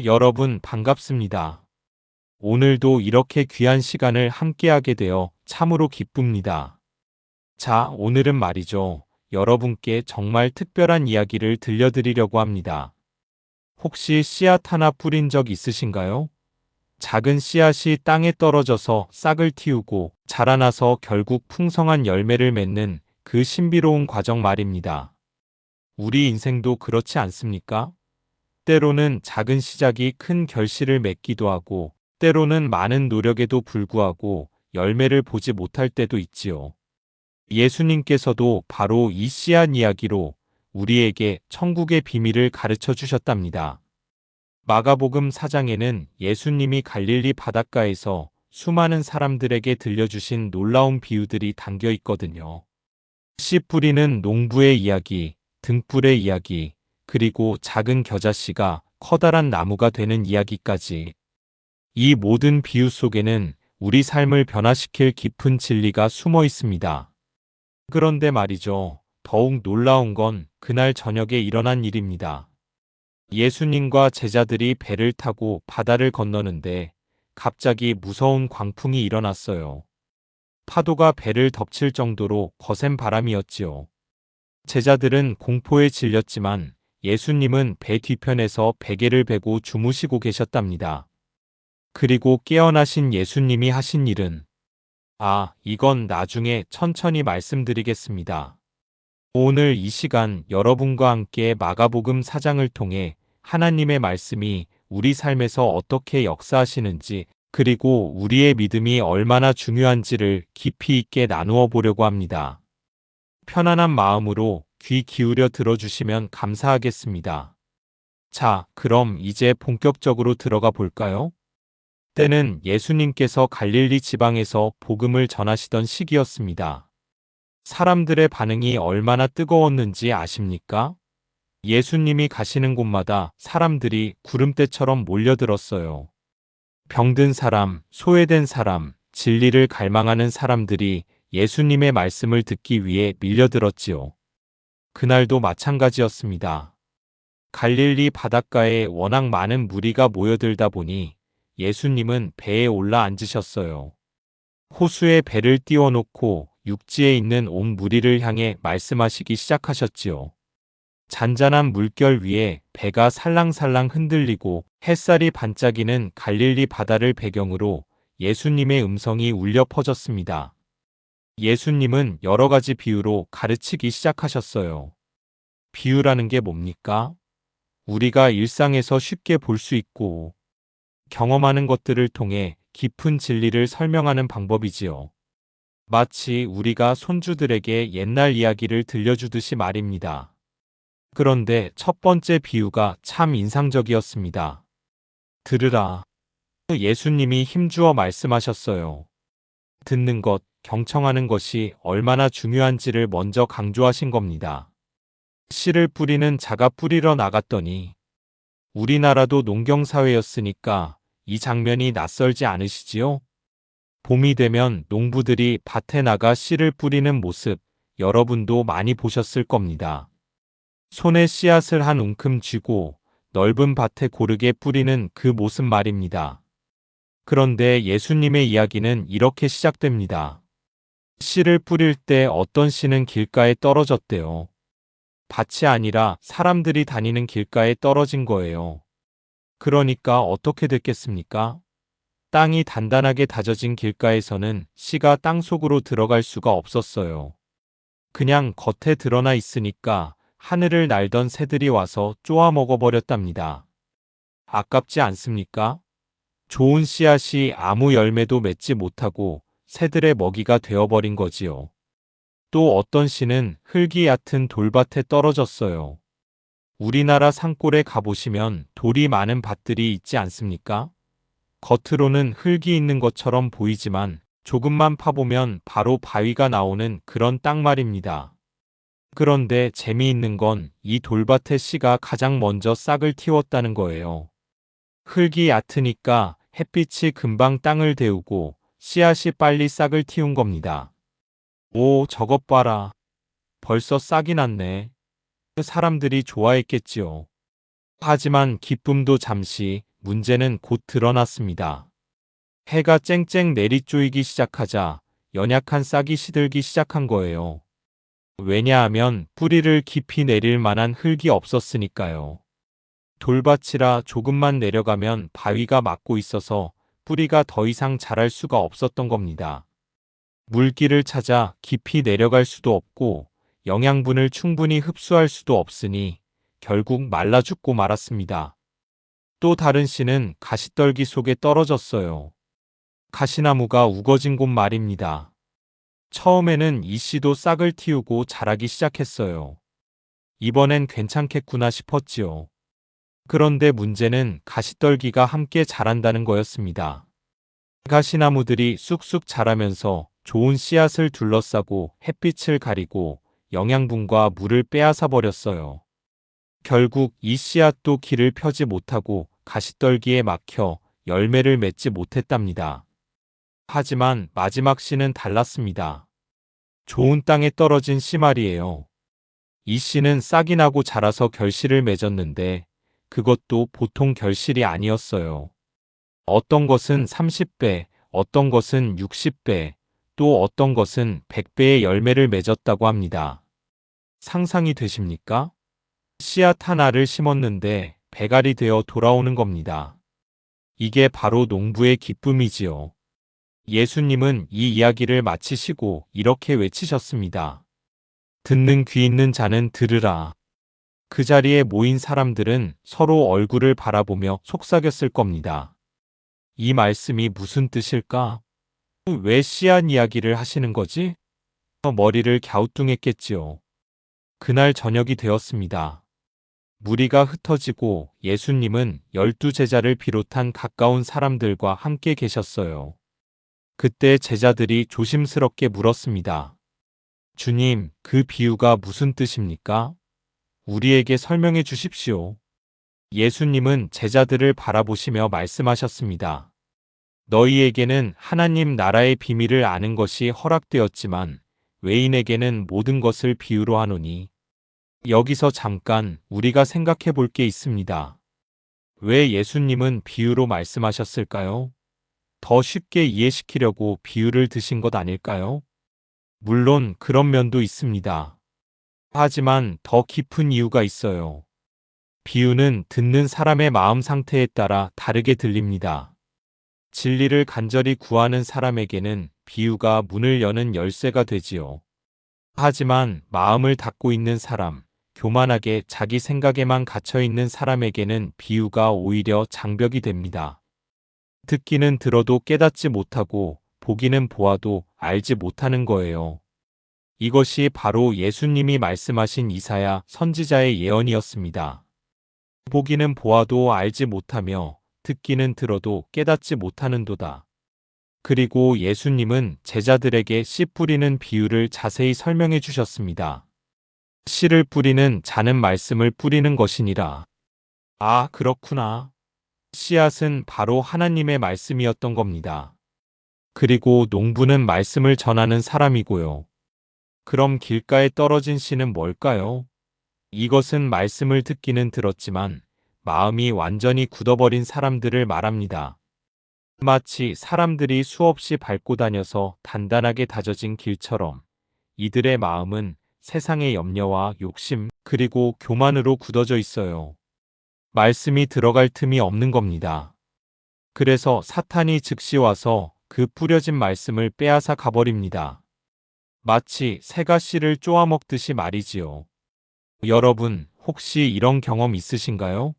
여러분 반갑습니다. 오늘도 이렇게 귀한 시간을 함께하게 되어 참으로 기쁩니다. 자, 오늘은 말이죠. 여러분께 정말 특별한 이야기를 들려드리려고 합니다. 혹시 씨앗 하나 뿌린 적 있으신가요? 작은 씨앗이 땅에 떨어져서 싹을 틔우고 자라나서 결국 풍성한 열매를 맺는 그 신비로운 과정 말입니다. 우리 인생도 그렇지 않습니까? 때로는 작은 시작이 큰 결실을 맺기도 하고, 때로는 많은 노력에도 불구하고 열매를 보지 못할 때도 있지요. 예수님께서도 바로 이 씨앗 이야기로 우리에게 천국의 비밀을 가르쳐 주셨답니다. 마가복음 4장에는 예수님이 갈릴리 바닷가에서 수많은 사람들에게 들려주신 놀라운 비유들이 담겨 있거든요. 씨 뿌리는 농부의 이야기, 등불의 이야기, 그리고 작은 겨자씨가 커다란 나무가 되는 이야기까지. 이 모든 비유 속에는 우리 삶을 변화시킬 깊은 진리가 숨어 있습니다. 그런데 말이죠. 더욱 놀라운 건 그날 저녁에 일어난 일입니다. 예수님과 제자들이 배를 타고 바다를 건너는데 갑자기 무서운 광풍이 일어났어요. 파도가 배를 덮칠 정도로 거센 바람이었지요. 제자들은 공포에 질렸지만 예수님은 배 뒤편에서 베개를 베고 주무시고 계셨답니다. 그리고 깨어나신 예수님이 하신 일은, 이건 나중에 천천히 말씀드리겠습니다. 오늘 이 시간 여러분과 함께 마가복음 4장을 통해 하나님의 말씀이 우리 삶에서 어떻게 역사하시는지, 그리고 우리의 믿음이 얼마나 중요한지를 깊이 있게 나누어 보려고 합니다. 편안한 마음으로 귀 기울여 들어주시면 감사하겠습니다. 자, 그럼 이제 본격적으로 들어가 볼까요? 때는 예수님께서 갈릴리 지방에서 복음을 전하시던 시기였습니다. 사람들의 반응이 얼마나 뜨거웠는지 아십니까? 예수님이 가시는 곳마다 사람들이 구름대처럼 몰려들었어요. 병든 사람, 소외된 사람, 진리를 갈망하는 사람들이 예수님의 말씀을 듣기 위해 밀려들었지요. 그날도 마찬가지였습니다. 갈릴리 바닷가에 워낙 많은 무리가 모여들다 보니 예수님은 배에 올라 앉으셨어요. 호수에 배를 띄워놓고 육지에 있는 온 무리를 향해 말씀하시기 시작하셨지요. 잔잔한 물결 위에 배가 살랑살랑 흔들리고 햇살이 반짝이는 갈릴리 바다를 배경으로 예수님의 음성이 울려 퍼졌습니다. 예수님은 여러 가지 비유로 가르치기 시작하셨어요. 비유라는 게 뭡니까? 우리가 일상에서 쉽게 볼 수 있고 경험하는 것들을 통해 깊은 진리를 설명하는 방법이지요. 마치 우리가 손주들에게 옛날 이야기를 들려주듯이 말입니다. 그런데 첫 번째 비유가 참 인상적이었습니다. 들으라. 예수님이 힘주어 말씀하셨어요. 듣는 것, 경청하는 것이 얼마나 중요한지를 먼저 강조하신 겁니다. 씨를 뿌리는 자가 뿌리러 나갔더니, 우리나라도 농경사회였으니까 이 장면이 낯설지 않으시지요? 봄이 되면 농부들이 밭에 나가 씨를 뿌리는 모습, 여러분도 많이 보셨을 겁니다. 손에 씨앗을 한 움큼 쥐고 넓은 밭에 고르게 뿌리는 그 모습 말입니다. 그런데 예수님의 이야기는 이렇게 시작됩니다. 씨를 뿌릴 때 어떤 씨는 길가에 떨어졌대요. 밭이 아니라 사람들이 다니는 길가에 떨어진 거예요. 그러니까 어떻게 됐겠습니까? 땅이 단단하게 다져진 길가에서는 씨가 땅속으로 들어갈 수가 없었어요. 그냥 겉에 드러나 있으니까 하늘을 날던 새들이 와서 쪼아 먹어버렸답니다. 아깝지 않습니까? 좋은 씨앗이 아무 열매도 맺지 못하고 새들의 먹이가 되어버린 거지요. 또 어떤 씨는 흙이 얕은 돌밭에 떨어졌어요. 우리나라 산골에 가보시면 돌이 많은 밭들이 있지 않습니까? 겉으로는 흙이 있는 것처럼 보이지만 조금만 파보면 바로 바위가 나오는 그런 땅 말입니다. 그런데 재미있는 건 이 돌밭의 씨가 가장 먼저 싹을 틔웠다는 거예요. 흙이 얕으니까 햇빛이 금방 땅을 데우고 씨앗이 빨리 싹을 틔운 겁니다. 오, 저것 봐라. 벌써 싹이 났네. 사람들이 좋아했겠지요. 하지만 기쁨도 잠시, 문제는 곧 드러났습니다. 해가 쨍쨍 내리쪼이기 시작하자 연약한 싹이 시들기 시작한 거예요. 왜냐하면 뿌리를 깊이 내릴 만한 흙이 없었으니까요. 돌밭이라 조금만 내려가면 바위가 막고 있어서 뿌리가 더 이상 자랄 수가 없었던 겁니다. 물길을 찾아 깊이 내려갈 수도 없고 영양분을 충분히 흡수할 수도 없으니 결국 말라 죽고 말았습니다. 또 다른 씨는 가시떨기 속에 떨어졌어요. 가시나무가 우거진 곳 말입니다. 처음에는 이 씨도 싹을 틔우고 자라기 시작했어요. 이번엔 괜찮겠구나 싶었지요. 그런데 문제는 가시떨기가 함께 자란다는 거였습니다. 가시나무들이 쑥쑥 자라면서 좋은 씨앗을 둘러싸고 햇빛을 가리고 영양분과 물을 빼앗아 버렸어요. 결국 이 씨앗도 길을 펴지 못하고 가시떨기에 막혀 열매를 맺지 못했답니다. 하지만 마지막 씨는 달랐습니다. 좋은 땅에 떨어진 씨 말이에요. 이 씨는 싹이 나고 자라서 결실을 맺었는데 그것도 보통 결실이 아니었어요. 어떤 것은 30배, 어떤 것은 60배, 또 어떤 것은 100배의 열매를 맺었다고 합니다. 상상이 되십니까? 씨앗 하나를 심었는데 배갈이 되어 돌아오는 겁니다. 이게 바로 농부의 기쁨이지요. 예수님은 이 이야기를 마치시고 이렇게 외치셨습니다. 듣는 귀 있는 자는 들으라. 그 자리에 모인 사람들은 서로 얼굴을 바라보며 속삭였을 겁니다. 이 말씀이 무슨 뜻일까? 왜 씨앗 이야기를 하시는 거지? 머리를 갸우뚱했겠지요. 그날 저녁이 되었습니다. 무리가 흩어지고 예수님은 12제자를 비롯한 가까운 사람들과 함께 계셨어요. 그때 제자들이 조심스럽게 물었습니다. 주님, 그 비유가 무슨 뜻입니까? 우리에게 설명해 주십시오. 예수님은 제자들을 바라보시며 말씀하셨습니다. 너희에게는 하나님 나라의 비밀을 아는 것이 허락되었지만 외인에게는 모든 것을 비유로 하노니. 여기서 잠깐 우리가 생각해 볼 게 있습니다. 왜 예수님은 비유로 말씀하셨을까요? 더 쉽게 이해시키려고 비유를 드신 것 아닐까요? 물론 그런 면도 있습니다. 하지만 더 깊은 이유가 있어요. 비유는 듣는 사람의 마음 상태에 따라 다르게 들립니다. 진리를 간절히 구하는 사람에게는 비유가 문을 여는 열쇠가 되지요. 하지만 마음을 닫고 있는 사람, 교만하게 자기 생각에만 갇혀 있는 사람에게는 비유가 오히려 장벽이 됩니다. 듣기는 들어도 깨닫지 못하고 보기는 보아도 알지 못하는 거예요. 이것이 바로 예수님이 말씀하신 이사야 선지자의 예언이었습니다. 보기는 보아도 알지 못하며 듣기는 들어도 깨닫지 못하는도다. 그리고 예수님은 제자들에게 씨 뿌리는 비유를 자세히 설명해 주셨습니다. 씨를 뿌리는 자는 말씀을 뿌리는 것이니라. 아, 그렇구나. 씨앗은 바로 하나님의 말씀이었던 겁니다. 그리고 농부는 말씀을 전하는 사람이고요. 그럼 길가에 떨어진 씨는 뭘까요? 이것은 말씀을 듣기는 들었지만 마음이 완전히 굳어버린 사람들을 말합니다. 마치 사람들이 수없이 밟고 다녀서 단단하게 다져진 길처럼 이들의 마음은 세상의 염려와 욕심 그리고 교만으로 굳어져 있어요. 말씀이 들어갈 틈이 없는 겁니다. 그래서 사탄이 즉시 와서 그 뿌려진 말씀을 빼앗아 가버립니다. 마치 새가 씨를 쪼아먹듯이 말이지요. 여러분, 혹시 이런 경험 있으신가요?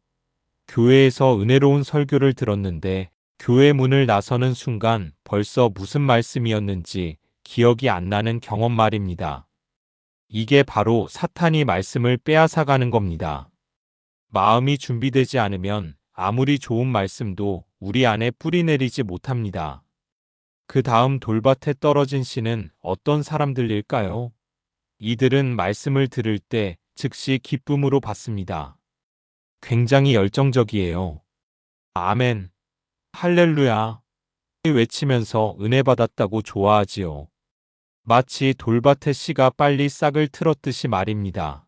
교회에서 은혜로운 설교를 들었는데 교회 문을 나서는 순간 벌써 무슨 말씀이었는지 기억이 안 나는 경험 말입니다. 이게 바로 사탄이 말씀을 빼앗아가는 겁니다. 마음이 준비되지 않으면 아무리 좋은 말씀도 우리 안에 뿌리내리지 못합니다. 그 다음 돌밭에 떨어진 씨는 어떤 사람들일까요? 이들은 말씀을 들을 때 즉시 기쁨으로 받습니다. 굉장히 열정적이에요. 아멘, 할렐루야 외치면서 은혜 받았다고 좋아하지요. 마치 돌밭의 씨가 빨리 싹을 틀었듯이 말입니다.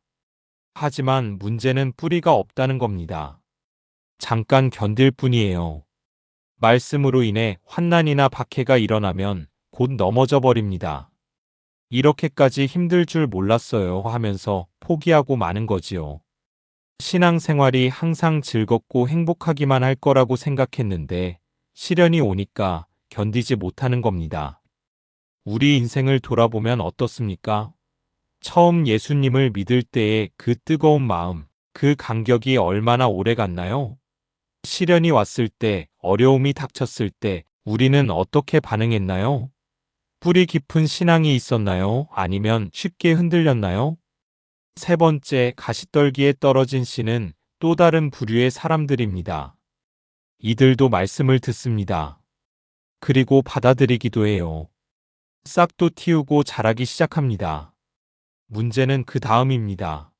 하지만 문제는 뿌리가 없다는 겁니다. 잠깐 견딜 뿐이에요. 말씀으로 인해 환난이나 박해가 일어나면 곧 넘어져 버립니다. 이렇게까지 힘들 줄 몰랐어요 하면서 포기하고 마는 거지요. 신앙생활이 항상 즐겁고 행복하기만 할 거라고 생각했는데 시련이 오니까 견디지 못하는 겁니다. 우리 인생을 돌아보면 어떻습니까? 처음 예수님을 믿을 때의 그 뜨거운 마음, 그 간격이 얼마나 오래 갔나요? 시련이 왔을 때, 어려움이 닥쳤을 때 우리는 어떻게 반응했나요? 뿌리 깊은 신앙이 있었나요? 아니면 쉽게 흔들렸나요? 세 번째, 가시떨기에 떨어진 씨는 또 다른 부류의 사람들입니다. 이들도 말씀을 듣습니다. 그리고 받아들이기도 해요. 싹도 틔우고 자라기 시작합니다. 문제는 그 다음입니다.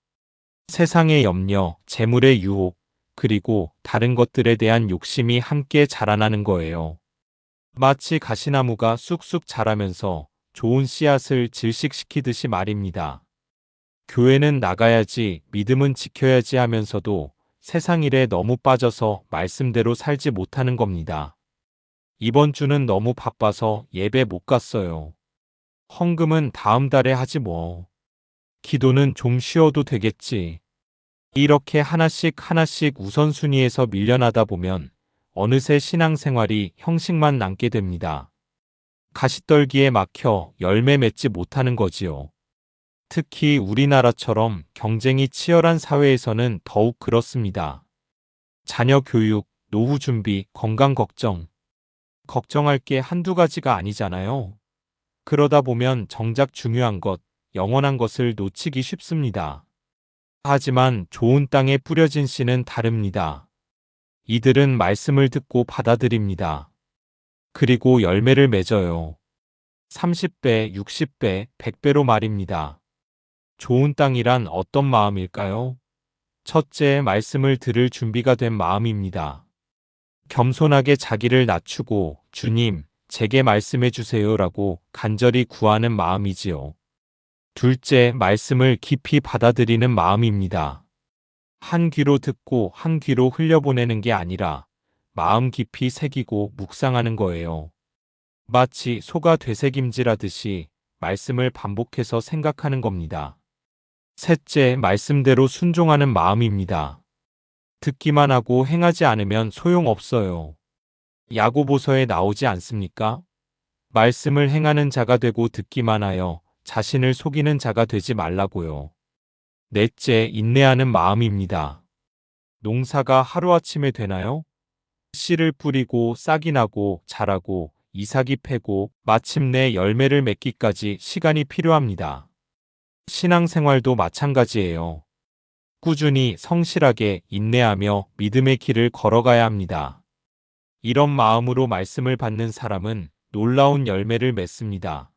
세상의 염려, 재물의 유혹, 그리고 다른 것들에 대한 욕심이 함께 자라나는 거예요. 마치 가시나무가 쑥쑥 자라면서 좋은 씨앗을 질식시키듯이 말입니다. 교회는 나가야지, 믿음은 지켜야지 하면서도 세상 일에 너무 빠져서 말씀대로 살지 못하는 겁니다. 이번 주는 너무 바빠서 예배 못 갔어요. 헌금은 다음 달에 하지 뭐. 기도는 좀 쉬어도 되겠지. 이렇게 하나씩 하나씩 우선순위에서 밀려나다 보면 어느새 신앙생활이 형식만 남게 됩니다. 가시떨기에 막혀 열매 맺지 못하는 거지요. 특히 우리나라처럼 경쟁이 치열한 사회에서는 더욱 그렇습니다. 자녀 교육, 노후 준비, 건강 걱정. 걱정할 게 한두 가지가 아니잖아요. 그러다 보면 정작 중요한 것, 영원한 것을 놓치기 쉽습니다. 하지만 좋은 땅에 뿌려진 씨는 다릅니다. 이들은 말씀을 듣고 받아들입니다. 그리고 열매를 맺어요. 30배, 60배, 100배로 말입니다. 좋은 땅이란 어떤 마음일까요? 첫째, 말씀을 들을 준비가 된 마음입니다. 겸손하게 자기를 낮추고 주님, 제게 말씀해 주세요라고 간절히 구하는 마음이지요. 둘째, 말씀을 깊이 받아들이는 마음입니다. 한 귀로 듣고 한 귀로 흘려보내는 게 아니라 마음 깊이 새기고 묵상하는 거예요. 마치 소가 되새김질하듯이 말씀을 반복해서 생각하는 겁니다. 셋째, 말씀대로 순종하는 마음입니다. 듣기만 하고 행하지 않으면 소용없어요. 야고보서에 나오지 않습니까? 말씀을 행하는 자가 되고 듣기만 하여 자신을 속이는 자가 되지 말라고요. 넷째, 인내하는 마음입니다. 농사가 하루아침에 되나요? 씨를 뿌리고 싹이 나고 자라고 이삭이 패고 마침내 열매를 맺기까지 시간이 필요합니다. 신앙생활도 마찬가지예요. 꾸준히 성실하게 인내하며 믿음의 길을 걸어가야 합니다. 이런 마음으로 말씀을 받는 사람은 놀라운 열매를 맺습니다.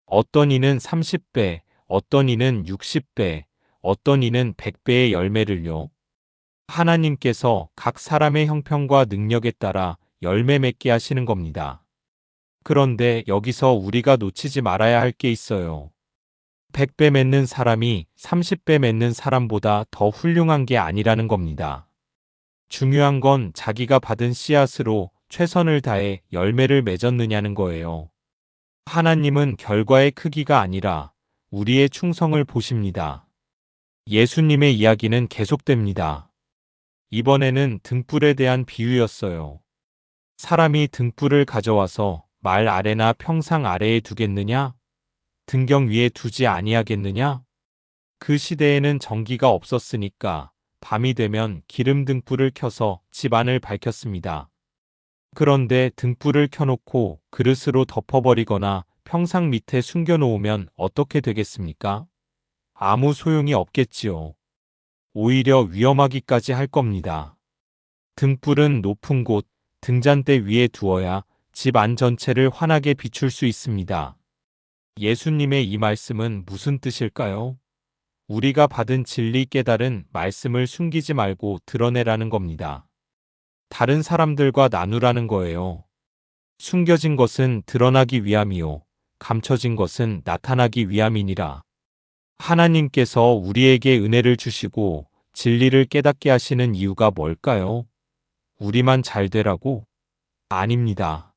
어떤 이는 30배, 어떤 이는 60배, 어떤 이는 100배의 열매를요. 하나님께서 각 사람의 형편과 능력에 따라 열매 맺게 하시는 겁니다. 그런데 여기서 우리가 놓치지 말아야 할 게 있어요. 100배 맺는 사람이 30배 맺는 사람보다 더 훌륭한 게 아니라는 겁니다. 중요한 건 자기가 받은 씨앗으로 최선을 다해 열매를 맺었느냐는 거예요. 하나님은 결과의 크기가 아니라 우리의 충성을 보십니다. 예수님의 이야기는 계속됩니다. 이번에는 등불에 대한 비유였어요. 사람이 등불을 가져와서 말 아래나 평상 아래에 두겠느냐? 등경 위에 두지 아니하겠느냐? 그 시대에는 전기가 없었으니까 밤이 되면 기름 등불을 켜서 집안을 밝혔습니다. 그런데 등불을 켜놓고 그릇으로 덮어버리거나 평상 밑에 숨겨놓으면 어떻게 되겠습니까? 아무 소용이 없겠지요. 오히려 위험하기까지 할 겁니다. 등불은 높은 곳, 등잔대 위에 두어야 집 안 전체를 환하게 비출 수 있습니다. 예수님의 이 말씀은 무슨 뜻일까요? 우리가 받은 진리 깨달은 말씀을 숨기지 말고 드러내라는 겁니다. 다른 사람들과 나누라는 거예요. 숨겨진 것은 드러나기 위함이요. 감춰진 것은 나타나기 위함이니라. 하나님께서 우리에게 은혜를 주시고 진리를 깨닫게 하시는 이유가 뭘까요? 우리만 잘 되라고? 아닙니다.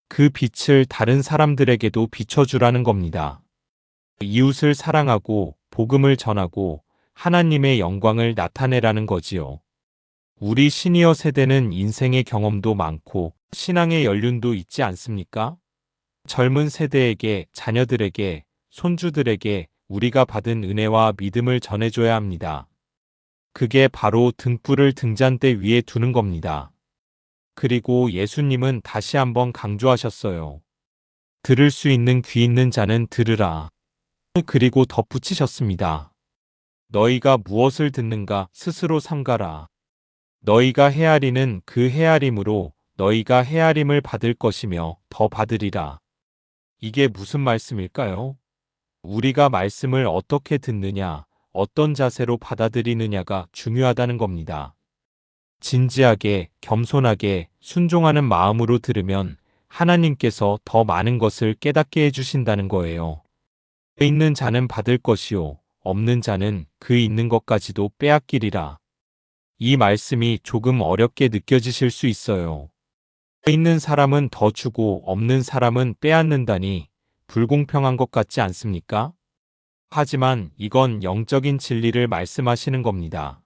그 빛을 다른 사람들에게도 비춰주라는 겁니다. 이웃을 사랑하고 복음을 전하고 하나님의 영광을 나타내라는 거지요. 우리 시니어 세대는 인생의 경험도 많고 신앙의 연륜도 있지 않습니까? 젊은 세대에게, 자녀들에게, 손주들에게 우리가 받은 은혜와 믿음을 전해줘야 합니다. 그게 바로 등불을 등잔대 위에 두는 겁니다. 그리고 예수님은 다시 한번 강조하셨어요. 들을 수 있는 귀 있는 자는 들으라. 그리고 덧붙이셨습니다. 너희가 무엇을 듣는가 스스로 삼가라. 너희가 헤아리는 그 헤아림으로 너희가 헤아림을 받을 것이며 더 받으리라. 이게 무슨 말씀일까요? 우리가 말씀을 어떻게 듣느냐, 어떤 자세로 받아들이느냐가 중요하다는 겁니다. 진지하게, 겸손하게, 순종하는 마음으로 들으면 하나님께서 더 많은 것을 깨닫게 해주신다는 거예요. 있는 자는 받을 것이요, 없는 자는 그 있는 것까지도 빼앗기리라. 이 말씀이 조금 어렵게 느껴지실 수 있어요. 있는 사람은 더 주고 없는 사람은 빼앗는다니 불공평한 것 같지 않습니까? 하지만 이건 영적인 진리를 말씀하시는 겁니다.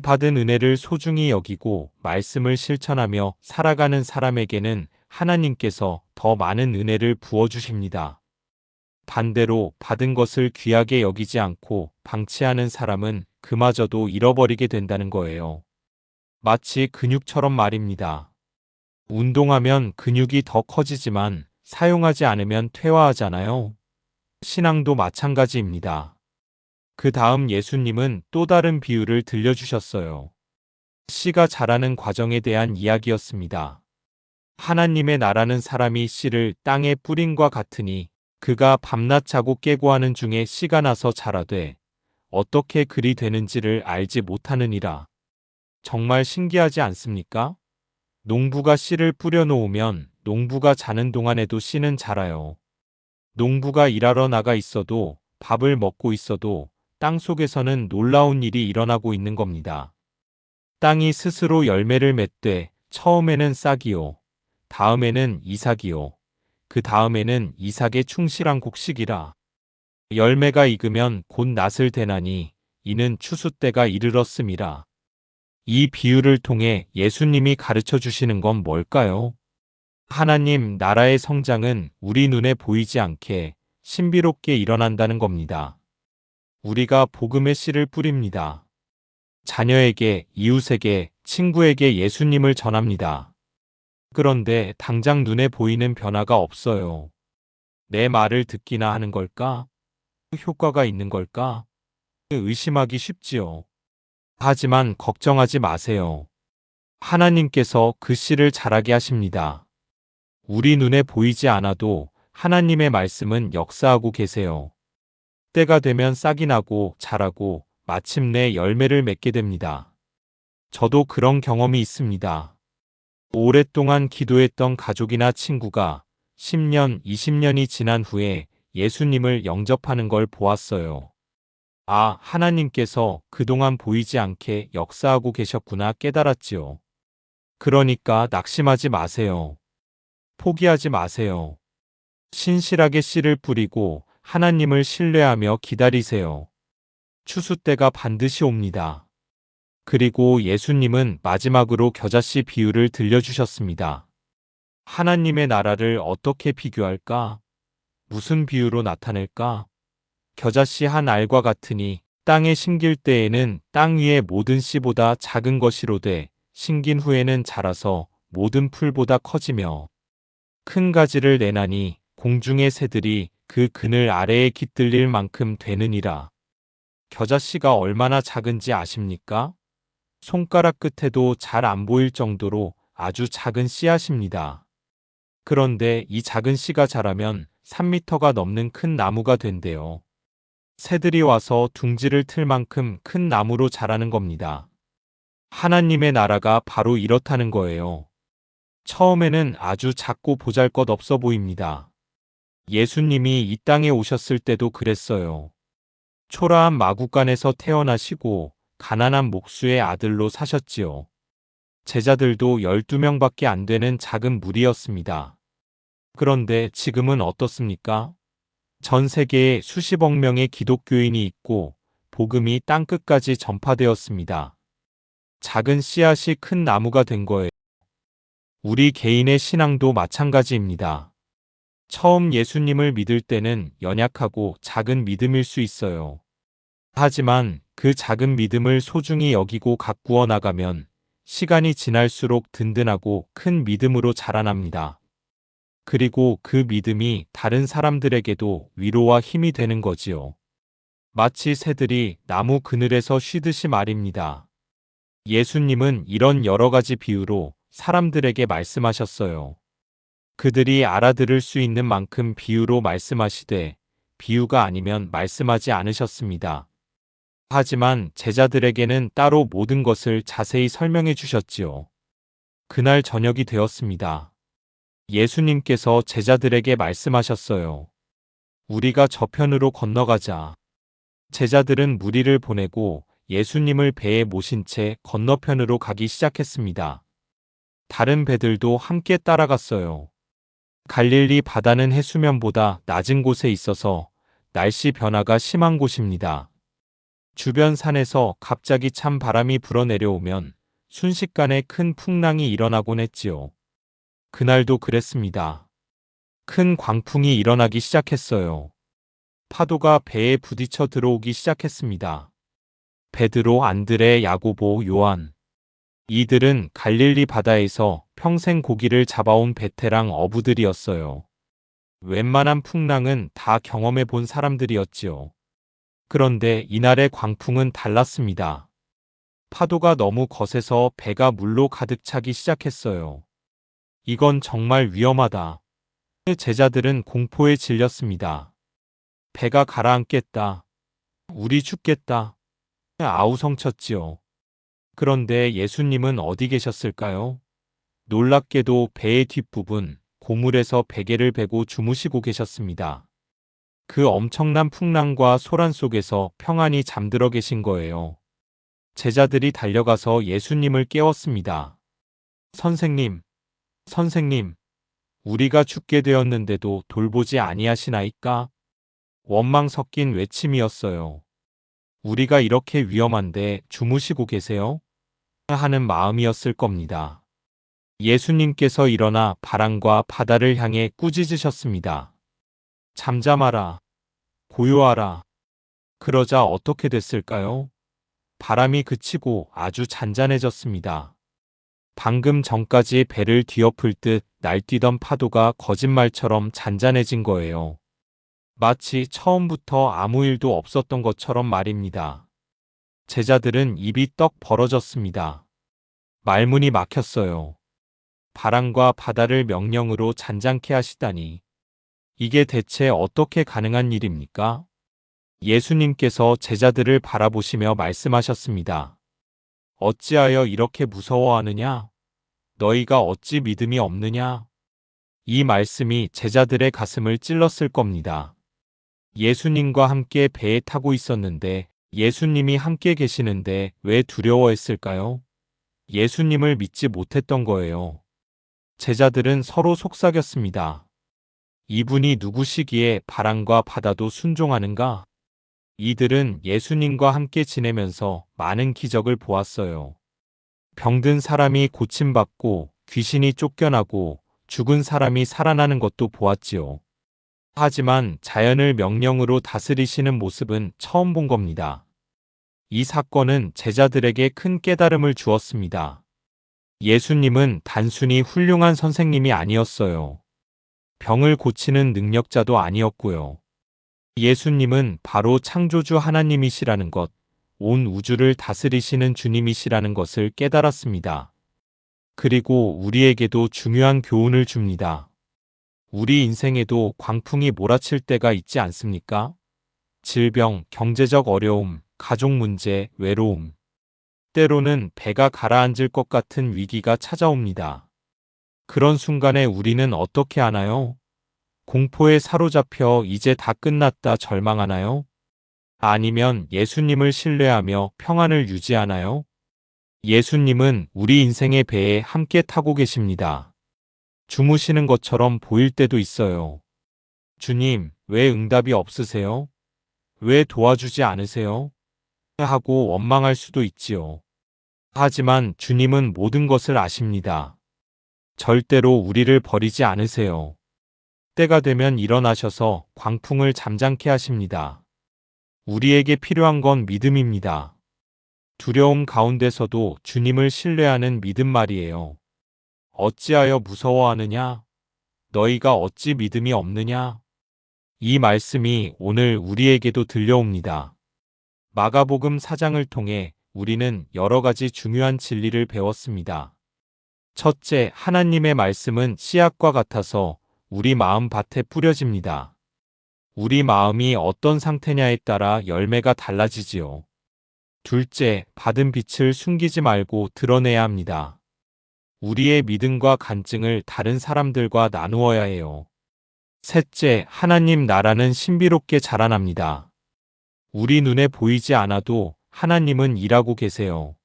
받은 은혜를 소중히 여기고 말씀을 실천하며 살아가는 사람에게는 하나님께서 더 많은 은혜를 부어주십니다. 반대로 받은 것을 귀하게 여기지 않고 방치하는 사람은 그마저도 잃어버리게 된다는 거예요. 마치 근육처럼 말입니다. 운동하면 근육이 더 커지지만 사용하지 않으면 퇴화하잖아요. 신앙도 마찬가지입니다. 그 다음 예수님은 또 다른 비유를 들려주셨어요. 씨가 자라는 과정에 대한 이야기였습니다. 하나님의 나라는 사람이 씨를 땅에 뿌린과 같으니 그가 밤낮 자고 깨고 하는 중에 씨가 나서 자라되 어떻게 그리 되는지를 알지 못하느니라. 정말 신기하지 않습니까? 농부가 씨를 뿌려 놓으면 농부가 자는 동안에도 씨는 자라요. 농부가 일하러 나가 있어도 밥을 먹고 있어도 땅 속에서는 놀라운 일이 일어나고 있는 겁니다. 땅이 스스로 열매를 맺되 처음에는 싹이요. 다음에는 이삭이요. 그 다음에는 이삭에 충실한 곡식이라. 열매가 익으면 곧 낫을 대나니 이는 추수 때가 이르렀음이라. 이 비유를 통해 예수님이 가르쳐 주시는 건 뭘까요? 하나님 나라의 성장은 우리 눈에 보이지 않게 신비롭게 일어난다는 겁니다. 우리가 복음의 씨를 뿌립니다. 자녀에게, 이웃에게, 친구에게 예수님을 전합니다. 그런데 당장 눈에 보이는 변화가 없어요. 내 말을 듣기나 하는 걸까? 효과가 있는 걸까? 의심하기 쉽지요. 하지만 걱정하지 마세요. 하나님께서 그 씨를 자라게 하십니다. 우리 눈에 보이지 않아도 하나님의 말씀은 역사하고 계세요. 때가 되면 싹이 나고 자라고 마침내 열매를 맺게 됩니다. 저도 그런 경험이 있습니다. 오랫동안 기도했던 가족이나 친구가 10년, 20년이 지난 후에 예수님을 영접하는 걸 보았어요. 아, 하나님께서 그동안 보이지 않게 역사하고 계셨구나 깨달았지요. 그러니까 낙심하지 마세요. 포기하지 마세요. 신실하게 씨를 뿌리고 하나님을 신뢰하며 기다리세요. 추수 때가 반드시 옵니다. 그리고 예수님은 마지막으로 겨자씨 비유를 들려주셨습니다. 하나님의 나라를 어떻게 비교할까? 무슨 비유로 나타낼까? 겨자씨 한 알과 같으니 땅에 심길 때에는 땅 위의 모든 씨보다 작은 것이로되 심긴 후에는 자라서 모든 풀보다 커지며 큰 가지를 내나니 공중의 새들이 그 그늘 아래에 깃들릴 만큼 되느니라. 겨자씨가 얼마나 작은지 아십니까? 손가락 끝에도 잘 안 보일 정도로 아주 작은 씨앗입니다. 그런데 이 작은 씨가 자라면 3미터가 넘는 큰 나무가 된대요. 새들이 와서 둥지를 틀 만큼 큰 나무로 자라는 겁니다. 하나님의 나라가 바로 이렇다는 거예요. 처음에는 아주 작고 보잘것없어 보입니다. 예수님이 이 땅에 오셨을 때도 그랬어요. 초라한 마구간에서 태어나시고 가난한 목수의 아들로 사셨지요. 제자들도 12명밖에 안 되는 작은 무리였습니다. 그런데 지금은 어떻습니까? 전 세계에 수십억 명의 기독교인이 있고 복음이 땅끝까지 전파되었습니다. 작은 씨앗이 큰 나무가 된 거예요. 우리 개인의 신앙도 마찬가지입니다. 처음 예수님을 믿을 때는 연약하고 작은 믿음일 수 있어요. 하지만 그 작은 믿음을 소중히 여기고 가꾸어 나가면 시간이 지날수록 든든하고 큰 믿음으로 자라납니다. 그리고 그 믿음이 다른 사람들에게도 위로와 힘이 되는 거지요. 마치 새들이 나무 그늘에서 쉬듯이 말입니다. 예수님은 이런 여러 가지 비유로 사람들에게 말씀하셨어요. 그들이 알아들을 수 있는 만큼 비유로 말씀하시되 비유가 아니면 말씀하지 않으셨습니다. 하지만 제자들에게는 따로 모든 것을 자세히 설명해 주셨지요. 그날 저녁이 되었습니다. 예수님께서 제자들에게 말씀하셨어요. 우리가 저편으로 건너가자. 제자들은 무리를 보내고 예수님을 배에 모신 채 건너편으로 가기 시작했습니다. 다른 배들도 함께 따라갔어요. 갈릴리 바다는 해수면보다 낮은 곳에 있어서 날씨 변화가 심한 곳입니다. 주변 산에서 갑자기 찬 바람이 불어내려오면 순식간에 큰 풍랑이 일어나곤 했지요. 그날도 그랬습니다. 큰 광풍이 일어나기 시작했어요. 파도가 배에 부딪혀 들어오기 시작했습니다. 베드로, 안드레, 야고보, 요한. 이들은 갈릴리 바다에서 평생 고기를 잡아온 베테랑 어부들이었어요. 웬만한 풍랑은 다 경험해 본 사람들이었지요. 그런데 이날의 광풍은 달랐습니다. 파도가 너무 거세서 배가 물로 가득 차기 시작했어요. 이건 정말 위험하다. 제자들은 공포에 질렸습니다. 배가 가라앉겠다. 우리 죽겠다. 아우성쳤지요. 그런데 예수님은 어디 계셨을까요? 놀랍게도 배의 뒷부분, 고물에서 베개를 베고 주무시고 계셨습니다. 그 엄청난 풍랑과 소란 속에서 평안히 잠들어 계신 거예요. 제자들이 달려가서 예수님을 깨웠습니다. 선생님, 선생님, 우리가 죽게 되었는데도 돌보지 아니하시나이까? 원망 섞인 외침이었어요. 우리가 이렇게 위험한데 주무시고 계세요? 하는 마음이었을 겁니다. 예수님께서 일어나 바람과 바다를 향해 꾸짖으셨습니다. 잠잠하라. 고요하라. 그러자 어떻게 됐을까요? 바람이 그치고 아주 잔잔해졌습니다. 방금 전까지 배를 뒤엎을 듯 날뛰던 파도가 거짓말처럼 잔잔해진 거예요. 마치 처음부터 아무 일도 없었던 것처럼 말입니다. 제자들은 입이 떡 벌어졌습니다. 말문이 막혔어요. 바람과 바다를 명령으로 잔잔케 하시다니. 이게 대체 어떻게 가능한 일입니까? 예수님께서 제자들을 바라보시며 말씀하셨습니다. 어찌하여 이렇게 무서워하느냐? 너희가 어찌 믿음이 없느냐? 이 말씀이 제자들의 가슴을 찔렀을 겁니다. 예수님과 함께 배에 타고 있었는데 예수님이 함께 계시는데 왜 두려워했을까요? 예수님을 믿지 못했던 거예요. 제자들은 서로 속삭였습니다. 이분이 누구시기에 바람과 바다도 순종하는가? 이들은 예수님과 함께 지내면서 많은 기적을 보았어요. 병든 사람이 고침받고 귀신이 쫓겨나고 죽은 사람이 살아나는 것도 보았지요. 하지만 자연을 명령으로 다스리시는 모습은 처음 본 겁니다. 이 사건은 제자들에게 큰 깨달음을 주었습니다. 예수님은 단순히 훌륭한 선생님이 아니었어요. 병을 고치는 능력자도 아니었고요. 예수님은 바로 창조주 하나님이시라는 것, 온 우주를 다스리시는 주님이시라는 것을 깨달았습니다. 그리고 우리에게도 중요한 교훈을 줍니다. 우리 인생에도 광풍이 몰아칠 때가 있지 않습니까? 질병, 경제적 어려움, 가족 문제, 외로움. 때로는 배가 가라앉을 것 같은 위기가 찾아옵니다. 그런 순간에 우리는 어떻게 하나요? 공포에 사로잡혀 이제 다 끝났다 절망하나요? 아니면 예수님을 신뢰하며 평안을 유지하나요? 예수님은 우리 인생의 배에 함께 타고 계십니다. 주무시는 것처럼 보일 때도 있어요. 주님, 왜 응답이 없으세요? 왜 도와주지 않으세요? 하고 원망할 수도 있지요. 하지만 주님은 모든 것을 아십니다. 절대로 우리를 버리지 않으세요. 때가 되면 일어나셔서 광풍을 잠잠케 하십니다. 우리에게 필요한 건 믿음입니다. 두려움 가운데서도 주님을 신뢰하는 믿음 말이에요. 어찌하여 무서워하느냐? 너희가 어찌 믿음이 없느냐? 이 말씀이 오늘 우리에게도 들려옵니다. 마가복음 4장을 통해 우리는 여러 가지 중요한 진리를 배웠습니다. 첫째, 하나님의 말씀은 씨앗과 같아서 우리 마음 밭에 뿌려집니다. 우리 마음이 어떤 상태냐에 따라 열매가 달라지지요. 둘째, 받은 빛을 숨기지 말고 드러내야 합니다. 우리의 믿음과 간증을 다른 사람들과 나누어야 해요. 셋째, 하나님 나라는 신비롭게 자라납니다. 우리 눈에 보이지 않아도 하나님은 일하고 계세요.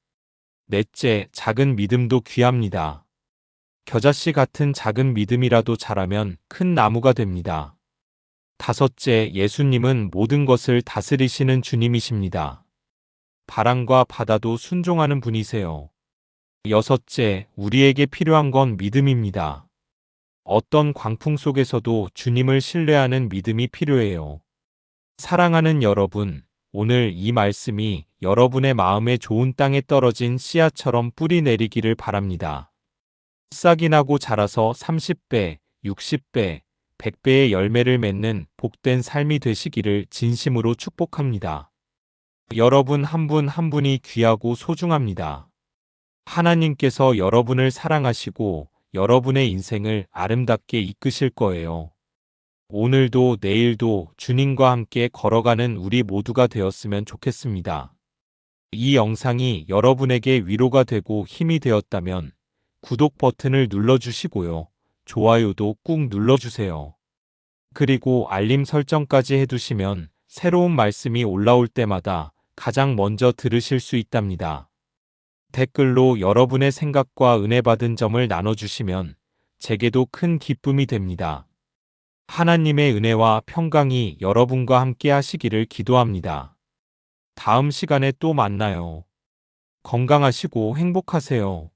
넷째, 작은 믿음도 귀합니다. 겨자씨 같은 작은 믿음이라도 자라면 큰 나무가 됩니다. 다섯째, 예수님은 모든 것을 다스리시는 주님이십니다. 바람과 바다도 순종하는 분이세요. 여섯째, 우리에게 필요한 건 믿음입니다. 어떤 광풍 속에서도 주님을 신뢰하는 믿음이 필요해요. 사랑하는 여러분, 오늘 이 말씀이 여러분의 마음에 좋은 땅에 떨어진 씨앗처럼 뿌리 내리기를 바랍니다. 싹이 나고 자라서 30배, 60배, 100배의 열매를 맺는 복된 삶이 되시기를 진심으로 축복합니다. 여러분 한 분 한 분이 귀하고 소중합니다. 하나님께서 여러분을 사랑하시고 여러분의 인생을 아름답게 이끄실 거예요. 오늘도 내일도 주님과 함께 걸어가는 우리 모두가 되었으면 좋겠습니다. 이 영상이 여러분에게 위로가 되고 힘이 되었다면 구독 버튼을 눌러주시고요. 좋아요도 꾹 눌러주세요. 그리고 알림 설정까지 해두시면 새로운 말씀이 올라올 때마다 가장 먼저 들으실 수 있답니다. 댓글로 여러분의 생각과 은혜 받은 점을 나눠주시면 제게도 큰 기쁨이 됩니다. 하나님의 은혜와 평강이 여러분과 함께 하시기를 기도합니다. 다음 시간에 또 만나요. 건강하시고 행복하세요.